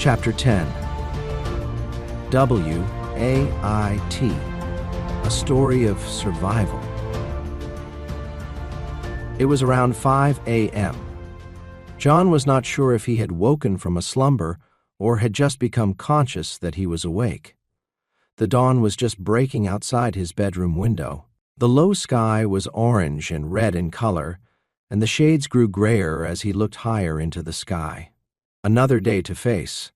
Chapter 10. W-A-I-T. A story of survival. It was around 5 a.m. John was not sure if he had woken from a slumber or had just become conscious that he was awake. The dawn was just breaking outside his bedroom window. The low sky was orange and red in color, and the shades grew grayer as he looked higher into the sky. Another day to face.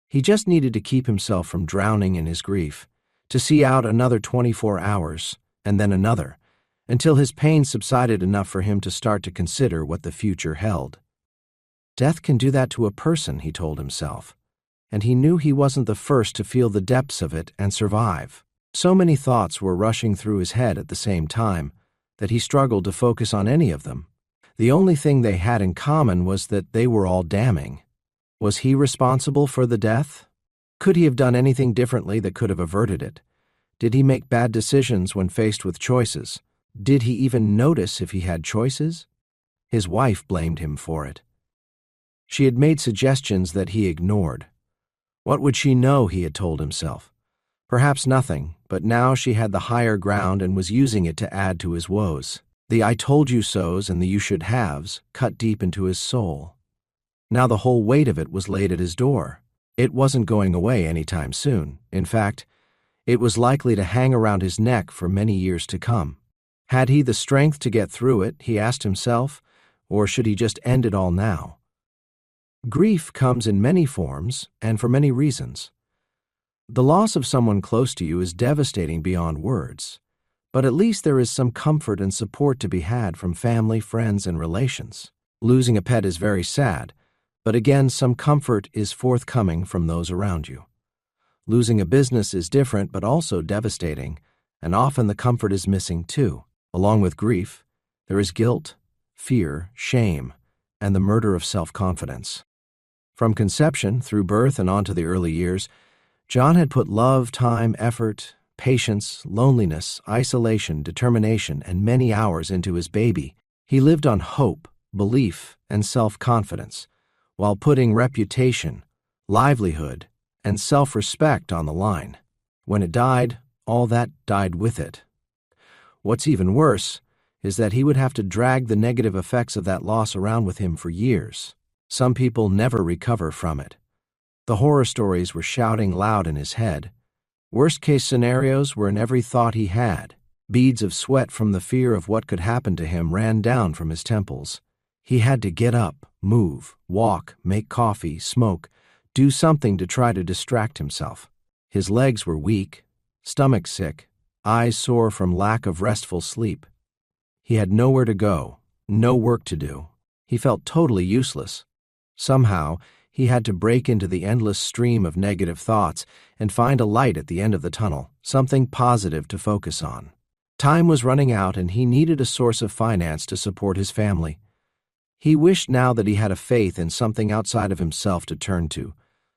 He just needed to keep himself from drowning in his grief, to see out another 24 hours, and then another, until his pain subsided enough for him to start to consider what the future held. Death can do that to a person, he told himself, and he knew he wasn't the first to feel the depths of it and survive. So many thoughts were rushing through his head at the same time that he struggled to focus on any of them. The only thing they had in common was that they were all damning. Was he responsible for the death? Could he have done anything differently that could have averted it? Did he make bad decisions when faced with choices? Did he even notice if he had choices? His wife blamed him for it. She had made suggestions that he ignored. What would she know, he had told himself? Perhaps nothing, but now she had the higher ground and was using it to add to his woes. The I told you so's and the you should haves cut deep into his soul. Now the whole weight of it was laid at his door. It wasn't going away anytime soon. In fact, it was likely to hang around his neck for many years to come. Had he the strength to get through it, he asked himself, or should he just end it all now? Grief comes in many forms and for many reasons. The loss of someone close to you is devastating beyond words, but at least there is some comfort and support to be had from family, friends, and relations. Losing a pet is very sad, but again, some comfort is forthcoming from those around you. Losing a business is different but also devastating, and often the comfort is missing too. Along with grief, there is guilt, fear, shame, and the murder of self-confidence. From conception through birth and on to the early years, John had put love, time, effort, patience, loneliness, isolation, determination, and many hours into his baby. He lived on hope, belief, and self-confidence, while putting reputation, livelihood, and self-respect on the line. When it died, all that died with it. What's even worse is that he would have to drag the negative effects of that loss around with him for years. Some people never recover from it. The horror stories were shouting loud in his head. Worst-case scenarios were in every thought he had. Beads of sweat from the fear of what could happen to him ran down from his temples. He had to get up, move, walk, make coffee, smoke, do something to try to distract himself. His legs were weak, stomach sick, eyes sore from lack of restful sleep. He had nowhere to go, no work to do. He felt totally useless. Somehow, he had to break into the endless stream of negative thoughts and find a light at the end of the tunnel, something positive to focus on. Time was running out and he needed a source of finance to support his family. He wished now that he had a faith in something outside of himself to turn to,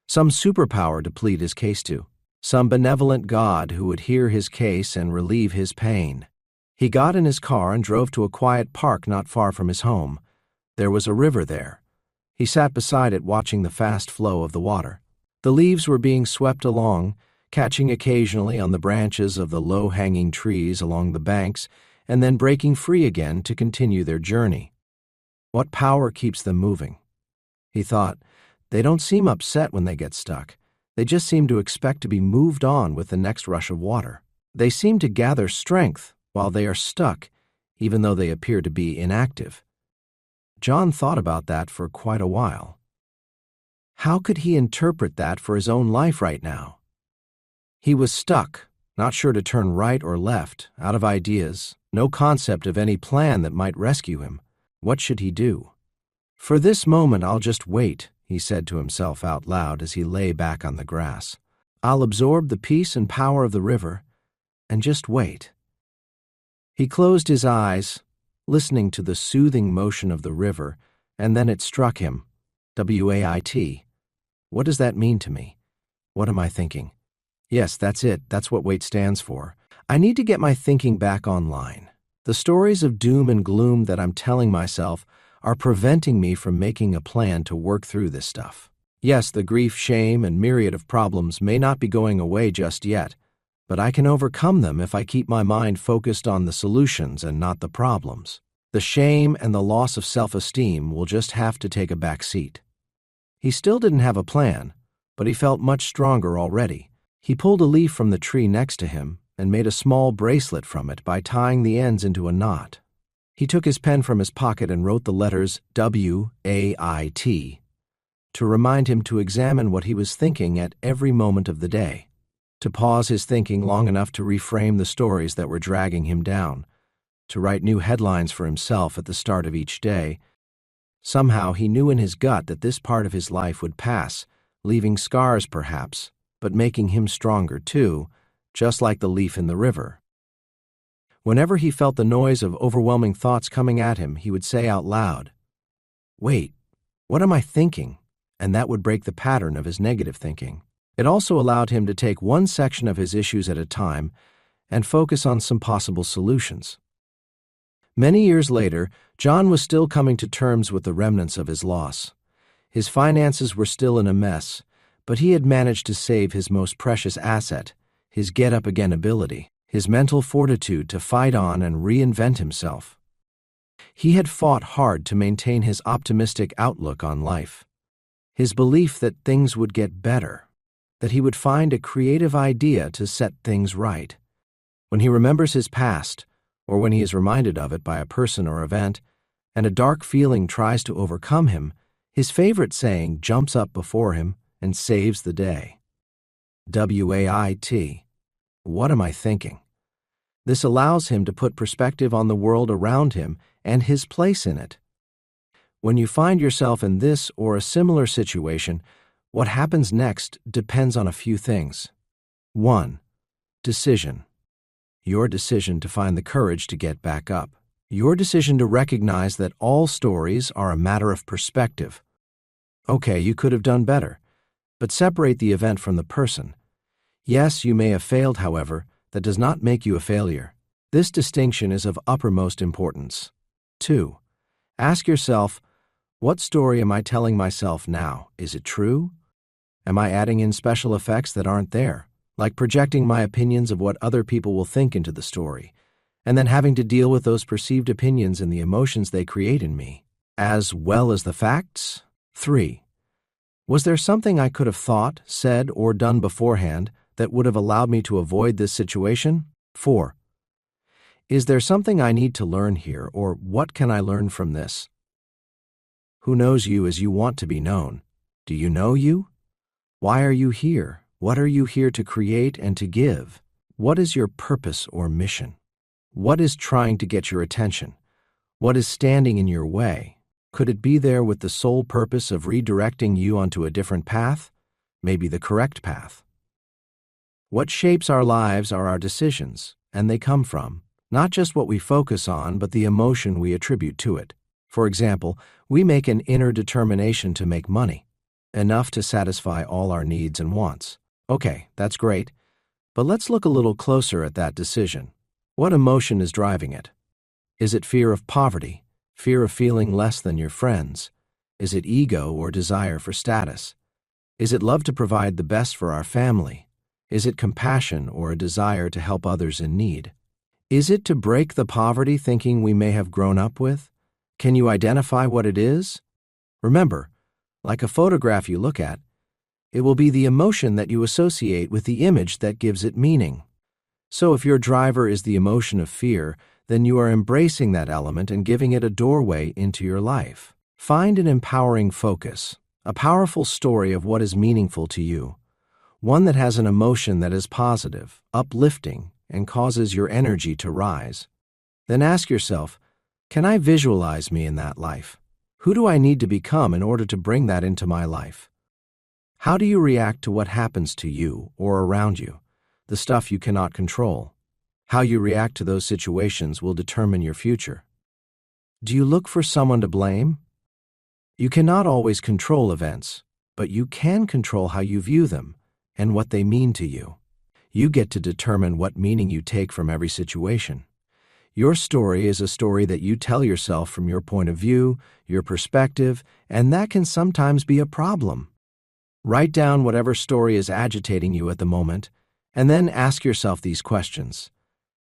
some superpower to plead his case to, some benevolent God who would hear his case and relieve his pain. He got in his car and drove to a quiet park not far from his home. There was a river there. He sat beside it watching the fast flow of the water. The leaves were being swept along, catching occasionally on the branches of the low-hanging trees along the banks, and then breaking free again to continue their journey. What power keeps them moving? He thought, they don't seem upset when they get stuck. They just seem to expect to be moved on with the next rush of water. They seem to gather strength while they are stuck, even though they appear to be inactive. John thought about that for quite a while. How could he interpret that for his own life right now? He was stuck, not sure to turn right or left, out of ideas, no concept of any plan that might rescue him. What should he do? For this moment, I'll just wait, he said to himself out loud as he lay back on the grass. I'll absorb the peace and power of the river and just wait. He closed his eyes, listening to the soothing motion of the river, and then it struck him. W-A-I-T. What does that mean to me? What am I thinking? Yes, that's it. That's what WAIT stands for. I need to get my thinking back online. The stories of doom and gloom that I'm telling myself are preventing me from making a plan to work through this stuff. Yes, the grief, shame, and myriad of problems may not be going away just yet, but I can overcome them if I keep my mind focused on the solutions and not the problems. The shame and the loss of self-esteem will just have to take a back seat. He still didn't have a plan, but he felt much stronger already. He pulled a leaf from the tree next to him and made a small bracelet from it by tying the ends into a knot. He took his pen from his pocket and wrote the letters W-A-I-T to remind him to examine what he was thinking at every moment of the day, to pause his thinking long enough to reframe the stories that were dragging him down, to write new headlines for himself at the start of each day. Somehow he knew in his gut that this part of his life would pass, leaving scars perhaps, but making him stronger too, just like the leaf in the river. Whenever he felt the noise of overwhelming thoughts coming at him, he would say out loud, "Wait, what am I thinking?" And that would break the pattern of his negative thinking. It also allowed him to take one section of his issues at a time and focus on some possible solutions. Many years later, John was still coming to terms with the remnants of his loss. His finances were still in a mess, but he had managed to save his most precious asset, his get-up-again ability, his mental fortitude to fight on and reinvent himself. He had fought hard to maintain his optimistic outlook on life, his belief that things would get better, that he would find a creative idea to set things right. When he remembers his past, or when he is reminded of it by a person or event, and a dark feeling tries to overcome him, his favorite saying jumps up before him and saves the day. W-A-I-T. What am I thinking? This allows him to put perspective on the world around him and his place in it. When you find yourself in this or a similar situation, what happens next depends on a few things. 1. Decision. Your decision to find the courage to get back up. Your decision to recognize that all stories are a matter of perspective. Okay, you could have done better, but separate the event from the person. Yes, you may have failed, however, that does not make you a failure. This distinction is of uppermost importance. 2. Ask yourself, what story am I telling myself now? Is it true? Am I adding in special effects that aren't there, like projecting my opinions of what other people will think into the story, and then having to deal with those perceived opinions and the emotions they create in me, as well as the facts? 3. Was there something I could have thought, said, or done beforehand that would have allowed me to avoid this situation? 4. Is there something I need to learn here, or what can I learn from this? Who knows you as you want to be known? Do you know you? Why are you here? What are you here to create and to give? What is your purpose or mission? What is trying to get your attention? What is standing in your way? Could it be there with the sole purpose of redirecting you onto a different path? Maybe the correct path. What shapes our lives are our decisions, and they come from not just what we focus on, but the emotion we attribute to it. For example, we make an inner determination to make money, enough to satisfy all our needs and wants. Okay, that's great, but let's look a little closer at that decision. What emotion is driving it? Is it fear of poverty, fear of feeling less than your friends? Is it ego or desire for status? Is it love to provide the best for our family? Is it compassion or a desire to help others in need? Is it to break the poverty thinking we may have grown up with? Can you identify what it is? Remember, like a photograph you look at, it will be the emotion that you associate with the image that gives it meaning. So if your driver is the emotion of fear, then you are embracing that element and giving it a doorway into your life. Find an empowering focus, a powerful story of what is meaningful to you, one that has an emotion that is positive, uplifting, and causes your energy to rise. Then ask yourself, can I visualize me in that life? Who do I need to become in order to bring that into my life? How do you react to what happens to you or around you, the stuff you cannot control? How you react to those situations will determine your future. Do you look for someone to blame? You cannot always control events, but you can control how you view them and what they mean to you. You get to determine what meaning you take from every situation. Your story is a story that you tell yourself from your point of view, your perspective, and that can sometimes be a problem. Write down whatever story is agitating you at the moment, and then ask yourself these questions.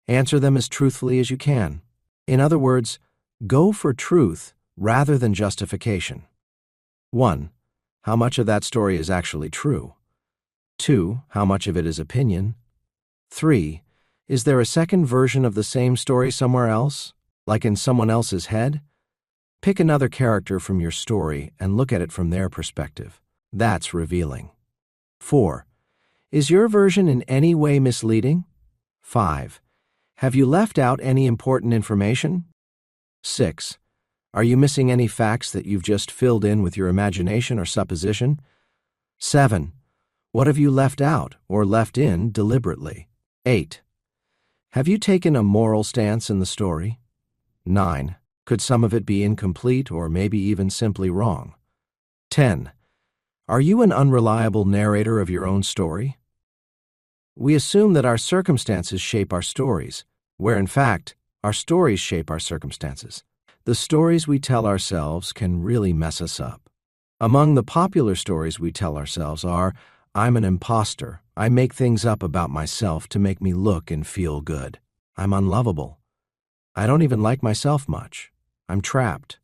Answer them as truthfully as you can. In other words, go for truth rather than justification. 1. How much of that story is actually true? 2. How much of it is opinion? 3. Is there a second version of the same story somewhere else, like in someone else's head? Pick another character from your story and look at it from their perspective. That's revealing. 4. Is your version in any way misleading? 5. Have you left out any important information? 6. Are you missing any facts that you've just filled in with your imagination or supposition? 7. What have you left out or left in deliberately? 8. Have you taken a moral stance in the story? 9. Could some of it be incomplete or maybe even simply wrong? 10. Are you an unreliable narrator of your own story? We assume that our circumstances shape our stories, where in fact, our stories shape our circumstances. The stories we tell ourselves can really mess us up. Among the popular stories we tell ourselves are, I'm an imposter. I make things up about myself to make me look and feel good. I'm unlovable. I don't even like myself much. I'm trapped.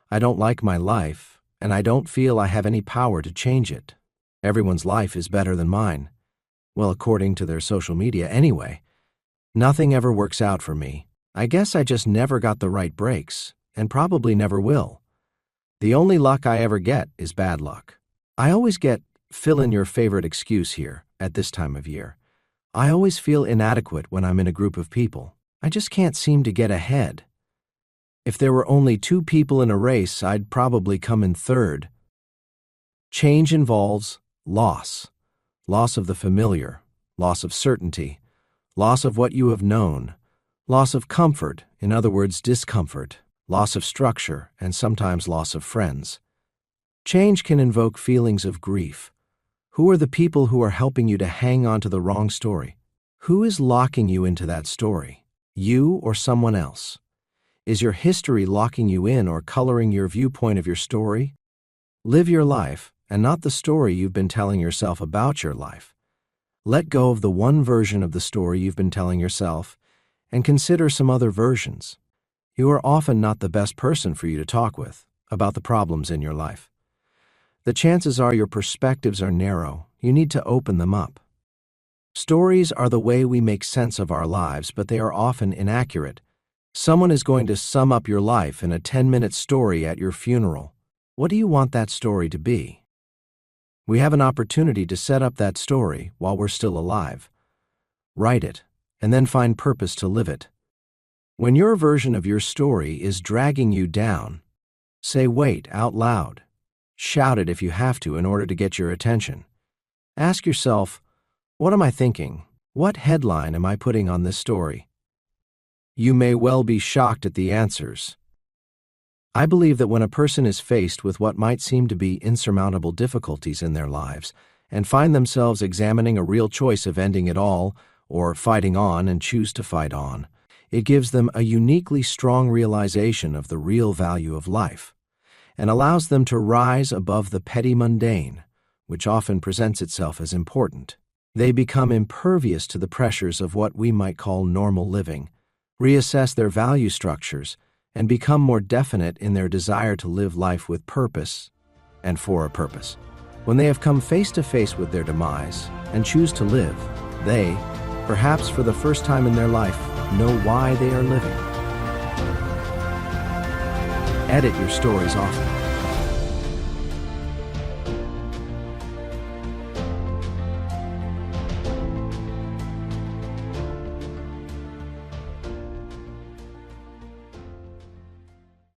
I don't like my life, and I don't feel I have any power to change it. Everyone's life is better than mine. Well, according to their social media anyway. Nothing ever works out for me. I guess I just never got the right breaks, and probably never will. The only luck I ever get is bad luck. I always get fill in your favorite excuse here at this time of year. I always feel inadequate when I'm in a group of people. I just can't seem to get ahead. If there were only 2 people in a race, I'd probably come in third. Change involves loss. Loss of the familiar, loss of certainty, loss of what you have known, loss of comfort, in other words, discomfort, loss of structure, and sometimes loss of friends. Change can invoke feelings of grief. Who are the people who are helping you to hang on to the wrong story? Who is locking you into that story? You or someone else? Is your history locking you in or coloring your viewpoint of your story? Live your life, and not the story you've been telling yourself about your life. Let go of the one version of the story you've been telling yourself, and consider some other versions. You are often not the best person for you to talk with about the problems in your life. The chances are your perspectives are narrow. You need to open them up. Stories are the way we make sense of our lives, but they are often inaccurate. Someone is going to sum up your life in a 10-minute story at your funeral. What do you want that story to be? We have an opportunity to set up that story while we're still alive. Write it, and then find purpose to live it. When your version of your story is dragging you down, say wait out loud. Shout it if you have to in order to get your attention. Ask yourself, what am I thinking? What headline am I putting on this story? You may well be shocked at the answers. I believe that when a person is faced with what might seem to be insurmountable difficulties in their lives and find themselves examining a real choice of ending it all or fighting on and choose to fight on, it gives them a uniquely strong realization of the real value of life and allows them to rise above the petty mundane, which often presents itself as important. They become impervious to the pressures of what we might call normal living, reassess their value structures, and become more definite in their desire to live life with purpose and for a purpose. When they have come face to face with their demise and choose to live, they, perhaps for the first time in their life, know why they are living. Edit your stories often.